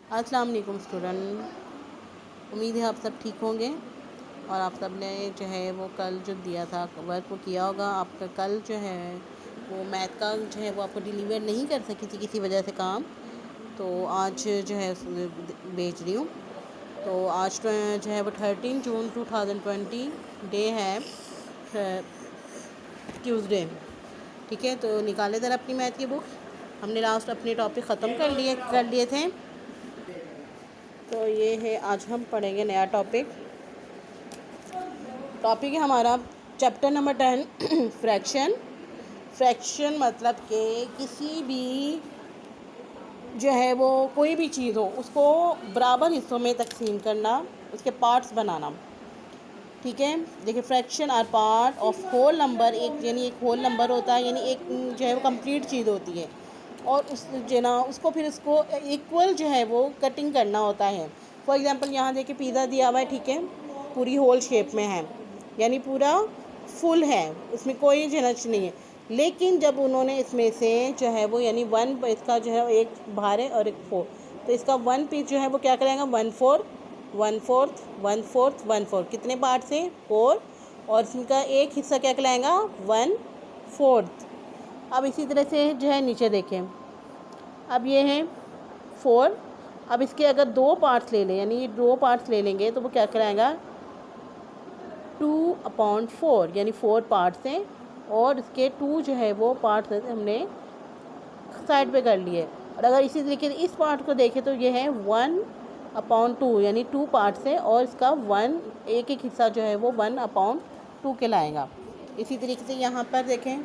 अस्सलाम वालेकुम स्टूडेंट। उम्मीद है आप सब ठीक होंगे और आप सब ने जो है वो कल जो दिया था वर्क वो किया होगा। आपका कल जो है वो मैथ का जो है वो आपको डिलीवर नहीं कर सकी थी किसी वजह से काम, तो आज जो है भेज रही हूँ। तो आज तो जो है वो 13 जून 2020 डे है, ट्यूसडे। ठीक है, तो निकाले ज़रा अपनी मैथ की बुक। हमने लास्ट अपने टॉपिक ख़त्म कर लिए थे। तो ये है, आज हम पढ़ेंगे नया टॉपिक है हमारा चैप्टर नंबर 10 फ्रैक्शन। फ्रैक्शन मतलब कि किसी भी जो है वो कोई भी चीज़ हो उसको बराबर हिस्सों में तकसीम करना, उसके पार्ट्स बनाना। ठीक है, देखिए fraction are part of whole number. एक यानी एक होल नंबर होता है, यानी एक जो है वो कंप्लीट चीज़ होती है और उस जो ना उसको फिर उसको इक्वल जो है वो कटिंग करना होता है। फॉर एग्जांपल यहाँ देखिए पिज़्ज़ा दिया हुआ है, ठीक है, पूरी होल शेप में है, यानी पूरा फुल है, उसमें कोई झनच नहीं है। लेकिन जब उन्होंने इसमें से जो है वो यानी वन, इसका जो है एक बाहर है और एक फोर, तो इसका वन पीस जो है वो क्या करेगा, 1/4 1/4 1/4 1/4, कितने पार्ट से, 4, और इनका एक हिस्सा क्या कहलाएगा, 1/4। अब इसी तरह से जो है नीचे देखें, अब ये है 4। अब इसके अगर दो पार्ट्स ले लें, यानी ये दो पार्ट्स ले लेंगे, तो वो क्या कराएगा, 2/4, यानी 4 पार्ट्स हैं और इसके 2 जो है वो पार्ट्स हमने साइड पे कर लिए। और अगर इसी तरीके से इस पार्ट को देखें तो ये है 1/2, यानी 2 पार्ट्स है और इसका एक हिस्सा जो है वो 1/2 कहलाएगा। इसी तरीके से यहाँ पर देखें,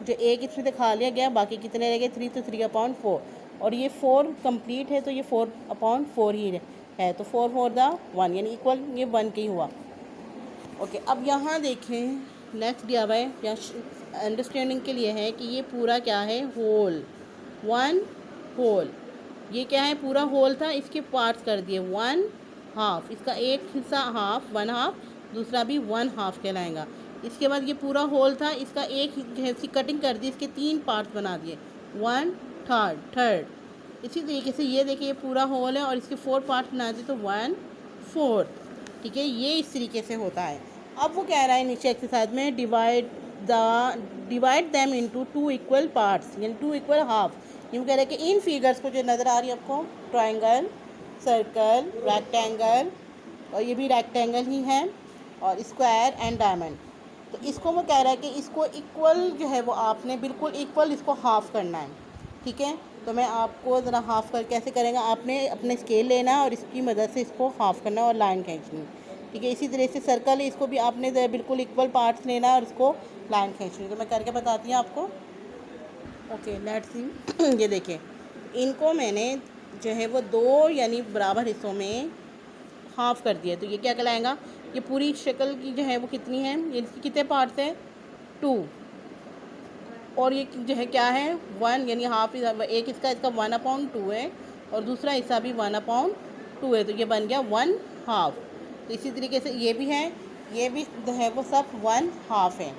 जो एक इसमें दिखा लिया गया, बाकी कितने रह गए, 3, तो 3/4, और ये 4 कंप्लीट है तो ये 4/4 ही है, तो 4 4 द 1, यानी इक्वल ये 1 की हुआ। ओके, अब यहाँ देखें नेक्स्ट दिया हुआ है, या अंडरस्टैंडिंग के लिए है कि ये पूरा क्या है, होल, 1 होल। ये क्या है, पूरा होल था, इसके पार्ट्स कर दिए, 1/2, इसका एक हिस्सा हाफ, 1/2, दूसरा भी 1/2 कहलाएगा। इसके बाद ये पूरा होल था, इसका एक इसकी कटिंग कर दी, इसके 3 पार्ट्स बना दिए, 1/3। इसी तरीके से ये देखिए ये पूरा होल है और इसके 4 पार्ट्स बना दिए, तो 1/4। ठीक है, ये इस तरीके से होता है। अब वो कह रहा है नीचे एक्सरसाइज में, divide them into 2 equal parts, यानी 2 इक्वल हाफ। यूँ कह रहे हैं कि इन फिगर्स को जो नज़र आ रही है आपको, ट्रायंगल, सर्कल, रेक्टेंगल, और ये भी रेक्टेंगल ही है, और स्क्वायर एंड डायमंड, तो इसको वो कह रहा है कि इसको इक्वल जो है वो आपने बिल्कुल इक्वल इसको हाफ़ करना है। ठीक है, तो मैं आपको ज़रा हाफ़ कर कैसे करेंगे, आपने अपने स्केल लेना है और इसकी मदद से इसको हाफ़ करना है और लाइन खींचनी। ठीक है, इसी तरह से सर्कल है, इसको भी आपने बिल्कुल इक्वल पार्ट्स लेना है और इसको लाइन खींचनी। तो मैं करके बताती हूँ आपको। Okay, let's see. ये देखें, इनको मैंने जो है वो 2 यानी बराबर हिस्सों में हाफ़ कर दिया, तो ये क्या कहलाएगा, ये पूरी शक्ल की जो है वो कितनी है, ये इसकी कितने पार्ट्स है, 2, और ये जो है क्या है, 1, यानी हाफ, एक इसका 1/2 है और दूसरा हिस्सा भी 1/2 है, तो ये बन गया 1/2। तो इसी तरीके से ये भी है, ये भी जो है वो सब 1/2 है।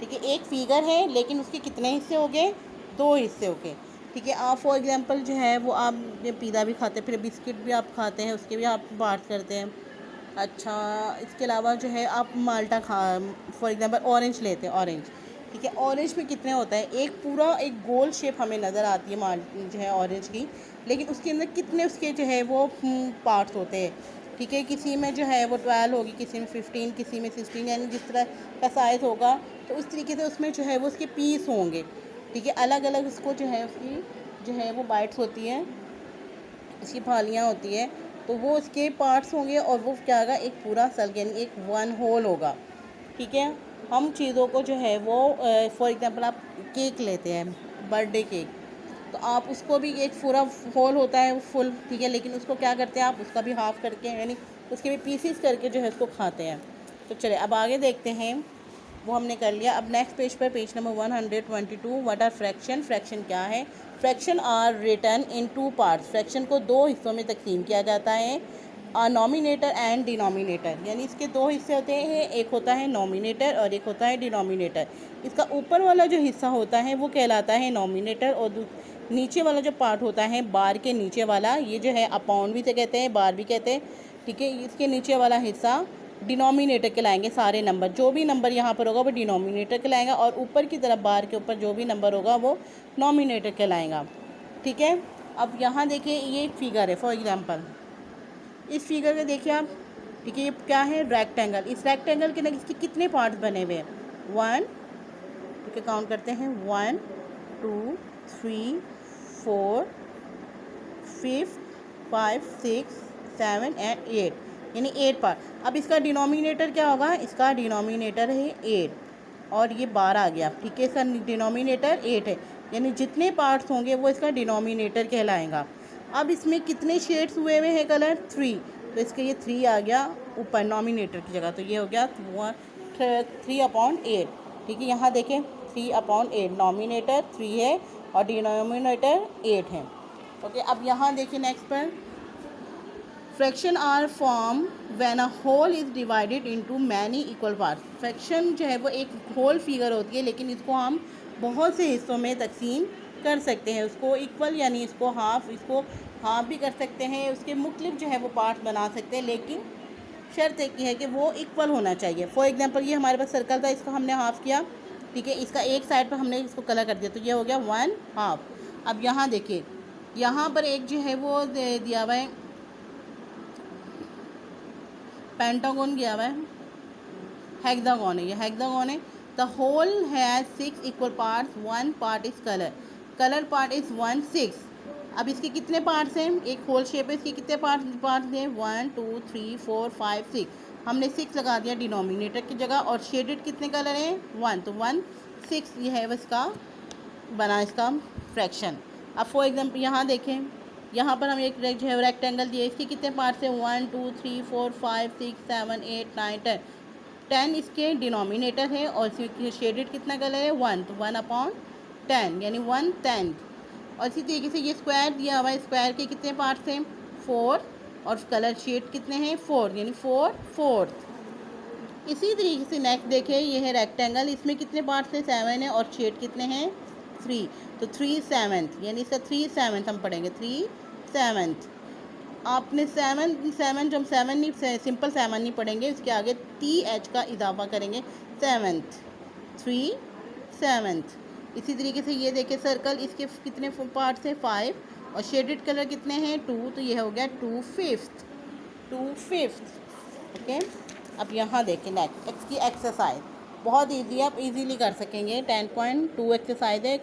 ठीक है, एक फिगर है लेकिन उसके कितने हिस्से हो गए, 2 हिस्से हो गए। ठीक है, आप फॉर एग्जांपल जो है वो आप पिज़्ज़ा भी खाते हैं, फिर बिस्किट भी आप खाते हैं, उसके भी आप पार्ट करते हैं। अच्छा, इसके अलावा जो है आप माल्टा फॉर एग्जांपल ऑरेंज लेते हैं, ऑरेंज। ठीक है, ऑरेंज में कितने होता है, एक पूरा एक गोल शेप हमें नज़र आती है जो है ऑरेंज की, लेकिन उसके अंदर कितने उसके जो है वो पार्ट्स होते हैं। ठीक है, किसी में जो है वो 12 होगी, किसी में 15, किसी में 16, यानी जिस तरह का साइज़ होगा तो उस तरीके से उसमें जो है वो उसके पीस होंगे। ठीक है, अलग अलग उसको जो है उसकी जो है वो बाइट्स होती हैं, इसकी फालियाँ होती हैं, तो वो उसके पार्ट्स होंगे और वो क्या होगा, एक पूरा सर्कल यानी एक 1 होल होगा। ठीक है, हम चीज़ों को जो है वो फॉर एग्जांपल आप केक लेते हैं, बर्थडे केक, तो आप उसको भी एक पूरा होल होता है फुल, ठीक है, लेकिन उसको क्या करते हैं आप, उसका भी हाफ़ करके यानी उसके भी पीसीस करके जो है उसको खाते हैं। तो चलिए अब आगे देखते हैं, वो हमने कर लिया। अब नेक्स्ट पेज पर, page number 122, what are fraction. Fraction क्या है, fraction are written in 2 parts. Fraction को 2 हिस्सों में तकसीम किया जाता है, नॉमिनेटर एंड डिनोमिनेटर, यानी इसके 2 हिस्से होते हैं, एक होता है नॉमिनेटर और एक होता है डिनोमिनेटर। इसका ऊपर वाला जो हिस्सा होता है वो कहलाता है नॉमिनेटर और नीचे वाला जो पार्ट होता है बार के नीचे वाला, ये जो है अपॉन भी से कहते हैं, बार भी कहते हैं, ठीक है। इसके नीचे वाला हिस्सा डिनोमिनेटर कहलाएंगे। सारे नंबर, जो भी नंबर यहाँ पर होगा वो डिनोमिनेटर कहलाएगा, और ऊपर की तरफ बार के ऊपर जो भी नंबर होगा वो नॉमिनेटर कहलाएगा, ठीक है। अब यहाँ देखिए ये एक फिगर है, फॉर एग्जांपल इस फिगर में देखिए आप, ठीक है, ये क्या है, रेक्टेंगल। इस रेक्टेंगल के अंदर इसके कितने पार्ट्स बने हुए हैं, 1, ठीक है, काउंट करते हैं, 1 2 3 4 5 5 6 7 एंड 8, यानी 8 पार्ट। अब इसका डिनोमिनेटर क्या होगा, इसका डिनोमिनेटर है 8 और ये 12 आ गया, ठीक है। इसका डिनोमिनेटर 8 है, यानी जितने पार्ट्स होंगे वो इसका डिनोमिनेटर कहलाएगा। अब इसमें कितने शेड्स हुए हुए हैं कलर, 3, तो इसका ये 3 आ गया ऊपर नॉमिनेटर की जगह, तो ये हो गया 3/8, ठीक है। यहाँ देखें 3/8, नॉमिनेटर 3 है और डिनोमिनेटर 8 है, ओके। अब यहाँ देखिए नेक्स्ट पर, fraction are form when a whole is divided into many equal parts. Fraction जो है वो एक होल फिगर होती है, लेकिन इसको हम बहुत से हिस्सों में तकसीम कर सकते हैं। उसको इक्वल यानी इसको हाफ भी कर सकते हैं, उसके मुख्तलिफ जो है वो पार्ट्स बना सकते हैं, लेकिन शर्त एक ही है कि वो इक्वल होना चाहिए। फॉर एग्जांपल ये हमारे पास सर्कल था, इसको हमने हाफ़ किया, ठीक है। इसका एक साइड पर हमने इसको कलर कर दिया, तो ये हो गया 1/2। अब यहाँ देखिए, यहाँ पर एक जो है वो दिया हुआ है पेंटागन, दिया हुआ है हेक्सागोन है, ये हेक्सागोन है। The whole has 6 equal parts, 1 part is colour part is 1/6। अब इसके कितने पार्ट्स हैं, एक होल शेप है, इसके कितने पार्ट्स हैं, 1 2 3 4 5 6, हमने 6 लगा दिया डिनोमिनेटर की जगह, और शेडेड कितने कलर हैं, 1, तो 1/6 ये है इसका बना इसका फ्रैक्शन। अब फॉर एग्जांपल यहाँ देखें, यहाँ पर हम एक जो है रेक्टेंगल दिए, इसके कितने पार्ट्स हैं, 1 2 3 4 5 6 7 8 9 10 इसके डिनोमिनेटर है, और इसके शेडेड कितना कलर है, 1, तो 1/10 यानी 1/10। और इसी तरीके से ये स्क्वायर दिया हुआ है, स्क्वायर के कितने पार्ट्स हैं, 4, और कलर शेड कितने हैं, 4, यानी 4/4। इसी तरीके से नेक्स्ट देखें, ये है रेक्टेंगल, इसमें कितने पार्ट्स हैं, 7 है, और शेड कितने हैं, 3, तो 3/7, यानी इसका 3/7 हम पढ़ेंगे, 3/7। आपने 7 जो हम 7 नहीं, सिंपल 7 नहीं पढ़ेंगे, इसके आगे TH का इजाफा करेंगे, 7th, 3/7। इसी तरीके से ये देखिए सर्कल, इसके कितने पार्ट्स हैं, 5, और शेडेड कलर कितने हैं, 2, तो ये हो गया 2/5, ओके। अब यहाँ देखें नेक्स्ट इसकी एक्सरसाइज, बहुत इजी, आप इजीली कर सकेंगे। 10.2 एक्सरसाइज है,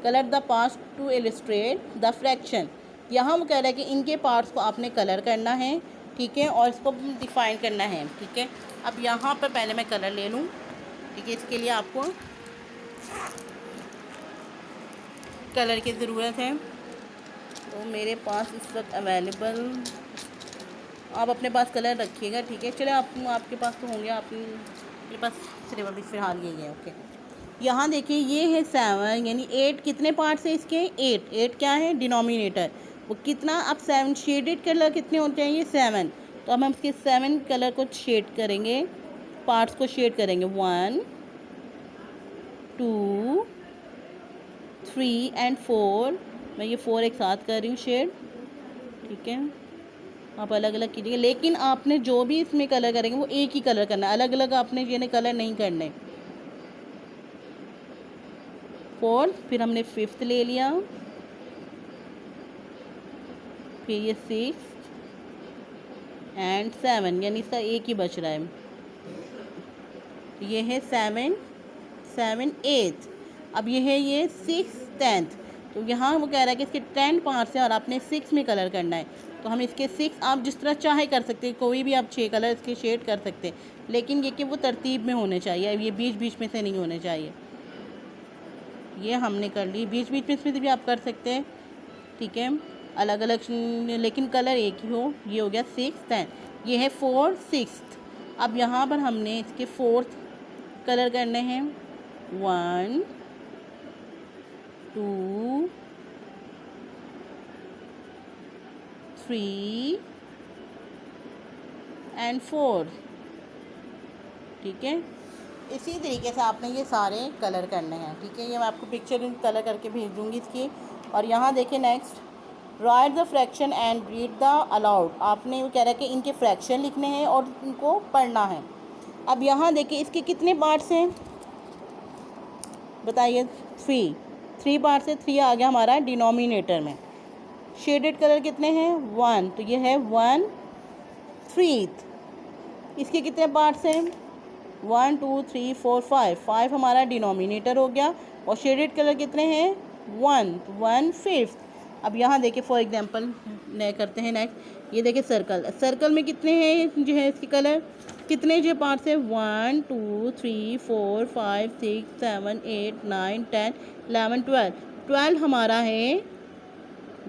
colour the parts to illustrate the fraction. यहाँ वो कह रहा है कि इनके पार्ट्स को आपने कलर करना है, ठीक है, और इसको डिफाइन करना है, ठीक है। अब यहाँ पर पहले मैं कलर ले लूँ, ठीक है। इसके लिए आपको कलर की ज़रूरत है, तो मेरे पास इस वक्त अवेलेबल, आप अपने पास कलर रखिएगा, ठीक है। चले आपके पास तो होंगे, मेरे पास सिर्फ अभी फ़िलहाल यही है, ओके। यहाँ देखिए ये है 7, यानी 8 कितने पार्ट्स हैं इसके, 8 क्या है, डिनोमिनेटर, वो कितना, अब 7 शेडेड कलर कितने होते हैं, ये 7, तो अब हम इसके 7 कलर को शेड करेंगे, पार्ट्स को शेड करेंगे, 1 2 3 एंड 4, मैं ये 4 एक साथ कर रही हूँ शेड, ठीक है। आप अलग अलग कीजिएगा, लेकिन आपने जो भी इसमें कलर करेंगे वो एक ही कलर करना है, अलग अलग आपने ये कलर नहीं करने। 4, फिर हमने 5th ले लिया, फिर ये 6 एंड 7, यानी इसका एक ही बच रहा है, ये है 7 8, अब ये है ये 6 10th, तो यहाँ वो कह रहा है कि इसके 10 पार्ट्स हैं और आपने 6 में कलर करना है, तो हम इसके 6 आप जिस तरह चाहे कर सकते हैं, कोई भी आप 6 कलर इसके शेड कर सकते हैं, लेकिन ये कि वो तरतीब में होने चाहिए, ये बीच बीच में से नहीं होने चाहिए। ये हमने कर ली, बीच बीच में इसमें भी आप कर सकते हैं, ठीक है, अलग अलग, लेकिन कलर एक ही हो। ये हो गया 6 10, ये है 4 6। अब यहाँ पर हमने इसके 4th कलर करने हैं, 1 2 3 एंड 4, ठीक है। इसी तरीके से आपने ये सारे कलर करने हैं, ठीक है। ये मैं आपको पिक्चर कलर करके भेज दूँगी इसकी। और यहाँ देखिए next, right the fraction and read the allowed. आपने वो कह रहा है कि इनके फ्रैक्शन लिखने हैं और इनको पढ़ना है। अब यहाँ देखिए इसके कितने पार्ट्स हैं बताइए, 3 पार्ट्स से 3 आ गया हमारा डिनोमिनेटर में। शेडेड कलर कितने हैं 1, तो ये है 1/3। इसके कितने पार्ट्स हैं 1 2 3 4 5 हमारा डिनोमिनेटर हो गया। और शेडेड कलर कितने हैं 1/5। अब यहाँ देखिए फॉर एग्जांपल नए करते हैं नेक्स्ट। ये देखिए सर्कल में कितने हैं जो है इसके कलर, कितने जो पार्ट्स हैं 1 2 3 4 5 6 7 8 9 10 11 12 हमारा है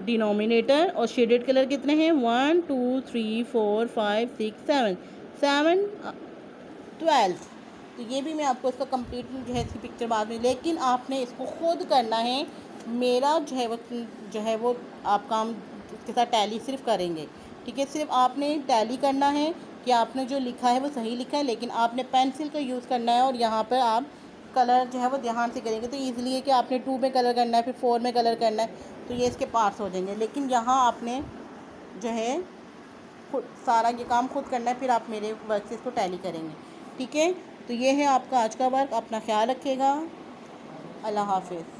डिनोमिनेटर। और शेडेड कलर कितने हैं 1 2 3 4 5 6 7 12। तो ये भी मैं आपको इसका कंप्लीट जो है इसकी पिक्चर बाद में, लेकिन आपने इसको खुद करना है। मेरा जो है वो आप काम इसके साथ टैली सिर्फ करेंगे, ठीक है। सिर्फ आपने टैली करना है कि आपने जो लिखा है वो सही लिखा है, लेकिन आपने पेंसिल का यूज़ करना है। और यहाँ पर आप कलर जो है वो ध्यान से करेंगे तो ईज़िली है कि आपने 2 में कलर करना है, फिर 4 में कलर करना है, तो ये इसके पार्ट्स हो जाएंगे। लेकिन यहाँ आपने जो है खुद सारा ये काम खुद करना है, फिर आप मेरे वर्क से इसको टैली करेंगे, ठीक है। तो ये है आपका आज का वर्क। अपना ख्याल रखिएगा। अल्लाह हाफिज़।